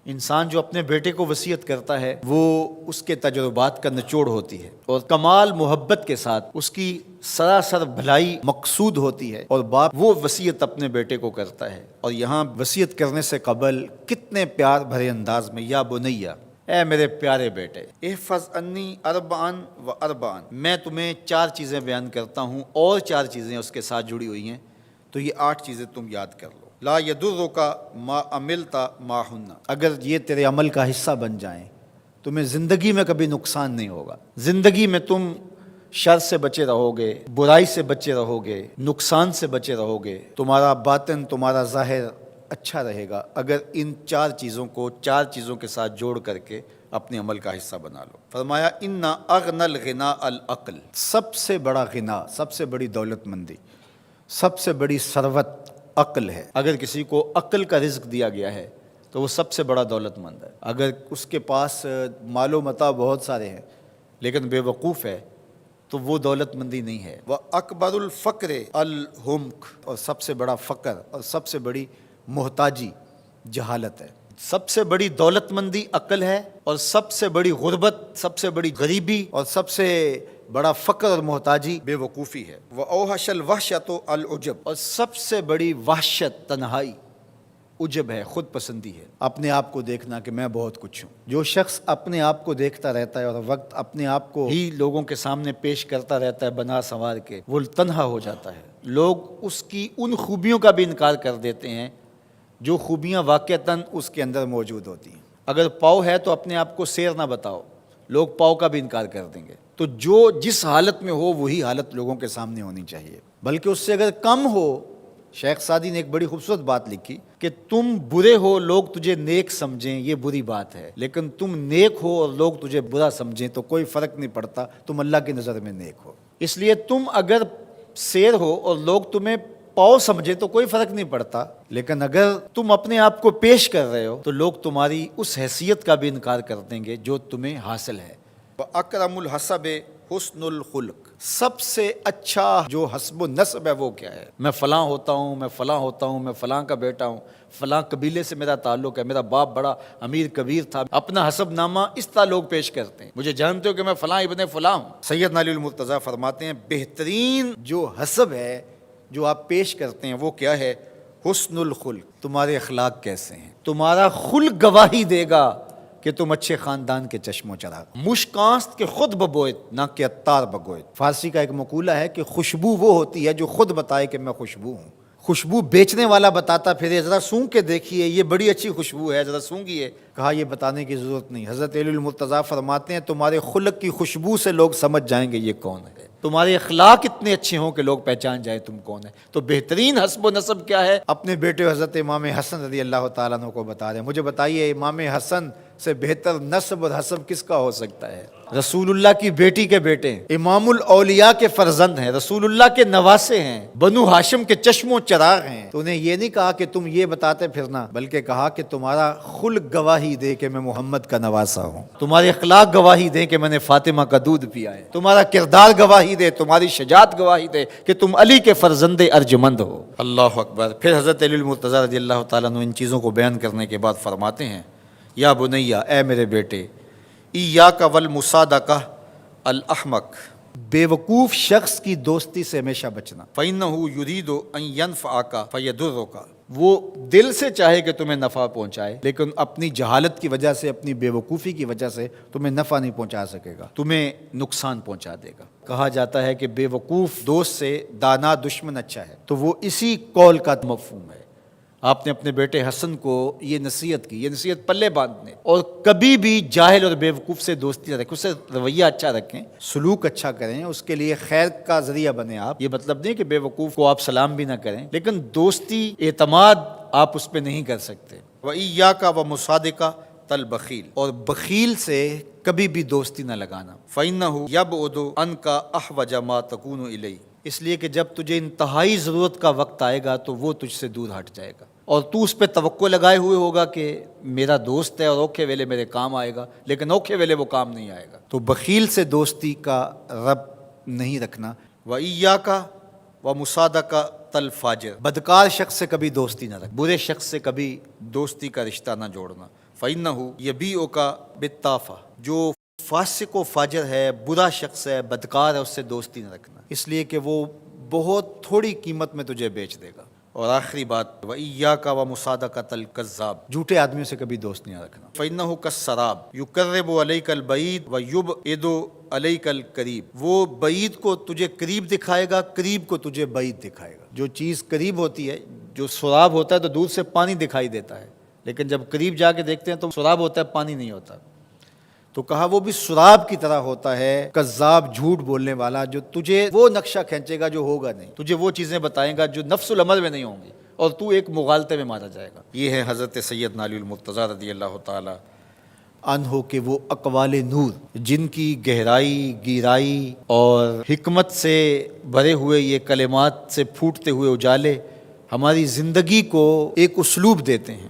انسان جو اپنے بیٹے کو وصیت کرتا ہے وہ اس کے تجربات کا نچوڑ ہوتی ہے اور کمال محبت کے ساتھ اس کی سراسر بھلائی مقصود ہوتی ہے، اور باپ وہ وصیت اپنے بیٹے کو کرتا ہے، اور یہاں وصیت کرنے سے قبل کتنے پیار بھرے انداز میں، یا بنیا، اے میرے پیارے بیٹے، احفظ انی اربعن و اربعن، میں تمہیں 4 چیزیں بیان کرتا ہوں اور 4 چیزیں اس کے ساتھ جڑی ہوئی ہیں، تو یہ 8 چیزیں تم یاد کر لو۔ لا یضرک ما عملت معہن، اگر یہ تیرے عمل کا حصہ بن جائیں تمہیں زندگی میں کبھی نقصان نہیں ہوگا، زندگی میں تم شر سے بچے رہو گے، برائی سے بچے رہو گے، نقصان سے بچے رہو گے، تمہارا باطن تمہارا ظاہر اچھا رہے گا اگر ان 4 چیزوں کو 4 چیزوں کے ساتھ جوڑ کر کے اپنے عمل کا حصہ بنا لو۔ فرمایا ان اغنى الغناء العقل، سب سے بڑا غنا، سب سے بڑی دولت مندی، سب سے بڑی ثروت عقل ہے۔ اگر کسی کو عقل کا رزق دیا گیا ہے تو وہ سب سے بڑا دولت مند ہے۔ اگر اس کے پاس مال و متاع بہت سارے ہیں لیکن بے وقوف ہے تو وہ دولت مندی نہیں ہے۔ وَأَكْبَرُ الْفَقْرِ الْحُمْقُ، اور سب سے بڑا فقر اور سب سے بڑی محتاجی جہالت ہے۔ سب سے بڑی دولت مندی عقل ہے، اور سب سے بڑی غربت، سب سے بڑی غریبی اور سب سے بڑا فقر اور محتاجی بے وقوفی ہے۔ وَأَوْحَشَ الْوَحْشَةُ الْعُجْبُ، اور سب سے بڑی وحشت تنہائی عجب ہے، خود پسندی ہے، اپنے آپ کو دیکھنا کہ میں بہت کچھ ہوں۔ جو شخص اپنے آپ کو دیکھتا رہتا ہے اور وقت اپنے آپ کو ہی لوگوں کے سامنے پیش کرتا رہتا ہے بنا سنوار کے، وہ تنہا ہو جاتا ہے۔ لوگ اس کی ان خوبیوں کا بھی انکار کر دیتے ہیں جو خوبیاں واقعتاً اس کے اندر موجود ہوتی ہیں۔ اگر پاؤ ہے تو اپنے آپ کو سیر نہ بتاؤ، لوگ پاؤ کا بھی انکار کر دیں گے۔ تو جو جس حالت میں ہو وہی حالت لوگوں کے سامنے ہونی چاہیے، بلکہ اس سے اگر کم ہو۔ شیخ سعدی نے ایک بڑی خوبصورت بات لکھی کہ تم برے ہو لوگ تجھے نیک سمجھیں یہ بری بات ہے، لیکن تم نیک ہو اور لوگ تجھے برا سمجھیں تو کوئی فرق نہیں پڑتا، تم اللہ کی نظر میں نیک ہو۔ اس لیے تم اگر سیر ہو اور لوگ تمہیں پاؤ سمجھے تو کوئی فرق نہیں پڑتا، لیکن اگر تم اپنے آپ کو پیش کر رہے ہو تو لوگ تمہاری اس حیثیت کا بھی انکار کر دیں گے جو تمہیں حاصل ہے۔ وَأَكْرَمُ الْحَسَبِ حُسْنُ الْخُلُقِ، سب سے اچھا جو حسب و نسب ہے وہ کیا ہے؟ میں فلاں ہوتا ہوں، میں فلاں ہوتا ہوں، میں فلاں کا بیٹا ہوں، فلاں قبیلے سے میرا تعلق ہے، میرا باپ بڑا امیر کبیر تھا۔ اپنا حسب نامہ اس طرح لوگ پیش کرتے ہیں، مجھے جانتے ہو کہ میں فلاں ابن فلاں ہوں۔ سیدنا علی المرتضیٰ فرماتے ہیں بہترین جو حسب ہے جو آپ پیش کرتے ہیں وہ کیا ہے؟ حسن الخلق، تمہارے اخلاق کیسے ہیں، تمہارا خلق گواہی دے گا کہ تم اچھے خاندان کے چشم و چراغ۔ مشکانست کے خود ببوئت نہ کہ عطار بگوئت۔ فارسی کا ایک مقولہ ہے کہ خوشبو وہ ہوتی ہے جو خود بتائے کہ میں خوشبو ہوں۔ خوشبو بیچنے والا بتاتا پھرے ذرا سونگھ کے دیکھیے یہ بڑی اچھی خوشبو ہے، ذرا سونگھیے، کہا یہ بتانے کی ضرورت نہیں۔ حضرت علی المرتضیٰ فرماتے ہیں تمہارے خلق کی خوشبو سے لوگ سمجھ جائیں گے یہ کون ہے، تمہارے اخلاق اتنے اچھے ہوں کہ لوگ پہچان جائیں تم کون ہے۔ تو بہترین حسب و نسب کیا ہے؟ اپنے بیٹے حضرت امام حسن رضی اللہ تعالیٰ عنہ کو بتا رہے ہیں، مجھے بتائیے امام حسن سے بہتر نسب اور حسب کس کا ہو سکتا ہے؟ رسول اللہ کی بیٹی کے بیٹے ہیں، امام الاولیاء کے فرزند ہیں، رسول اللہ کے نواسے ہیں، بنو ہاشم کے چشم و چراغ ہیں۔ تو انہیں یہ نہیں کہا کہ تم یہ بتاتے پھرنا، بلکہ کہا کہ تمہارا خلق گواہی دے کہ میں محمد کا نواسا ہوں، تمہارے اخلاق گواہی دیں کہ میں نے فاطمہ کا دودھ پیا ہے، تمہارا کردار گواہی دے، تمہاری شجاعت گواہی دے کہ تم علی کے فرزند ارجمند ہو۔ اللہ اکبر۔ پھر حضرت علی المرتضیٰ رضی اللہ تعالیٰ عنہ ان چیزوں کو بیان کرنے کے بعد فرماتے ہیں یا بنیا، اے میرے بیٹے، ایاک والمصادقہ الاحمق، بے وقوف شخص کی دوستی سے ہمیشہ بچنا۔ فإنہ یرید ان ینفعک فیضرک، وہ دل سے چاہے کہ تمہیں نفع پہنچائے لیکن اپنی جہالت کی وجہ سے، اپنی بے وقوفی کی وجہ سے تمہیں نفع نہیں پہنچا سکے گا، تمہیں نقصان پہنچا دے گا۔ کہا جاتا ہے کہ بے وقوف دوست سے دانا دشمن اچھا ہے، تو وہ اسی قول کا مفہوم ہے۔ آپ نے اپنے بیٹے حسن کو یہ نصیحت کی، یہ نصیحت پلے باندھنے، اور کبھی بھی جاہل اور بے وقوف سے دوستی نہ رکھیں، اس سے رویہ اچھا رکھیں، سلوک اچھا کریں، اس کے لیے خیر کا ذریعہ بنیں۔ آپ یہ مطلب نہیں کہ بے وقوف کو آپ سلام بھی نہ کریں، لیکن دوستی اعتماد آپ اس پہ نہیں کر سکتے۔ وَإِيَّاكَ وَمُصَادِقَةَ الْبَخِيلِ، اور بخیل سے کبھی بھی دوستی نہ لگانا۔ فَإِنَّهُ يَبْعُدُ عَنْكَ أَحْوَجَ مَا تَكُونُ إِلَيْهِ، اس لیے کہ جب تجھے انتہائی ضرورت کا وقت آئے گا تو وہ تجھ سے دور ہٹ جائے گا، اور تو اس پہ توقع لگائے ہوئے ہوگا کہ میرا دوست ہے اور اوکھے ویلے میرے کام آئے گا، لیکن اوکھے ویلے وہ کام نہیں آئے گا۔ تو بخیل سے دوستی کا رب نہیں رکھنا۔ وَإِيَّاكَ وَمُصَادَقَةَ الْفَاجِرِ، بدکار شخص سے کبھی دوستی نہ رکھ، برے شخص سے کبھی دوستی کا رشتہ نہ جوڑنا۔ فَإِنَّهُ يَبِيعُكَ بِالطَّافَةِ، جو فاسق و فاجر ہے، برا شخص ہے، بدکار ہے، اس سے دوستی نہ رکھنا، اس لیے کہ وہ بہت تھوڑی قیمت میں تجھے بیچ دے گا۔ اور آخری بات، وَإِيَّاكَ وَمُصَادَقَةَ الْكَذَّابِ، جھوٹے آدمیوں سے کبھی دوست نہیں رکھنا۔ فَإِنَّهُ كَالسَّرَابِ يُقَرِّبُ عَلَيْكَ الْبَعِيدَ وَيُبْعِدُ عَلَيْكَ الْقَرِيبَ، وہ بعید کو تجھے قریب دکھائے گا، قریب کو تجھے بعید دکھائے گا۔ جو چیز قریب ہوتی ہے، جو سراب ہوتا ہے تو دور سے پانی دکھائی دیتا ہے، لیکن جب قریب جا کے دیکھتے ہیں تو سراب ہوتا ہے، پانی نہیں ہوتا۔ تو کہا وہ بھی سراب کی طرح ہوتا ہے، کذاب، جھوٹ بولنے والا، جو تجھے وہ نقشہ کھینچے گا جو ہوگا نہیں، تجھے وہ چیزیں بتائے گا جو نفس العمل میں نہیں ہوں گی، اور تو ایک مغالطے میں مارا جائے گا۔ یہ ہے حضرت سیدنا علی المرتضیٰ رضی اللہ تعالی عنہ کے وہ اقوال نور، جن کی گہرائی، گیرائی اور حکمت سے بھرے ہوئے یہ کلمات سے پھوٹتے ہوئے اجالے ہماری زندگی کو ایک اسلوب دیتے ہیں۔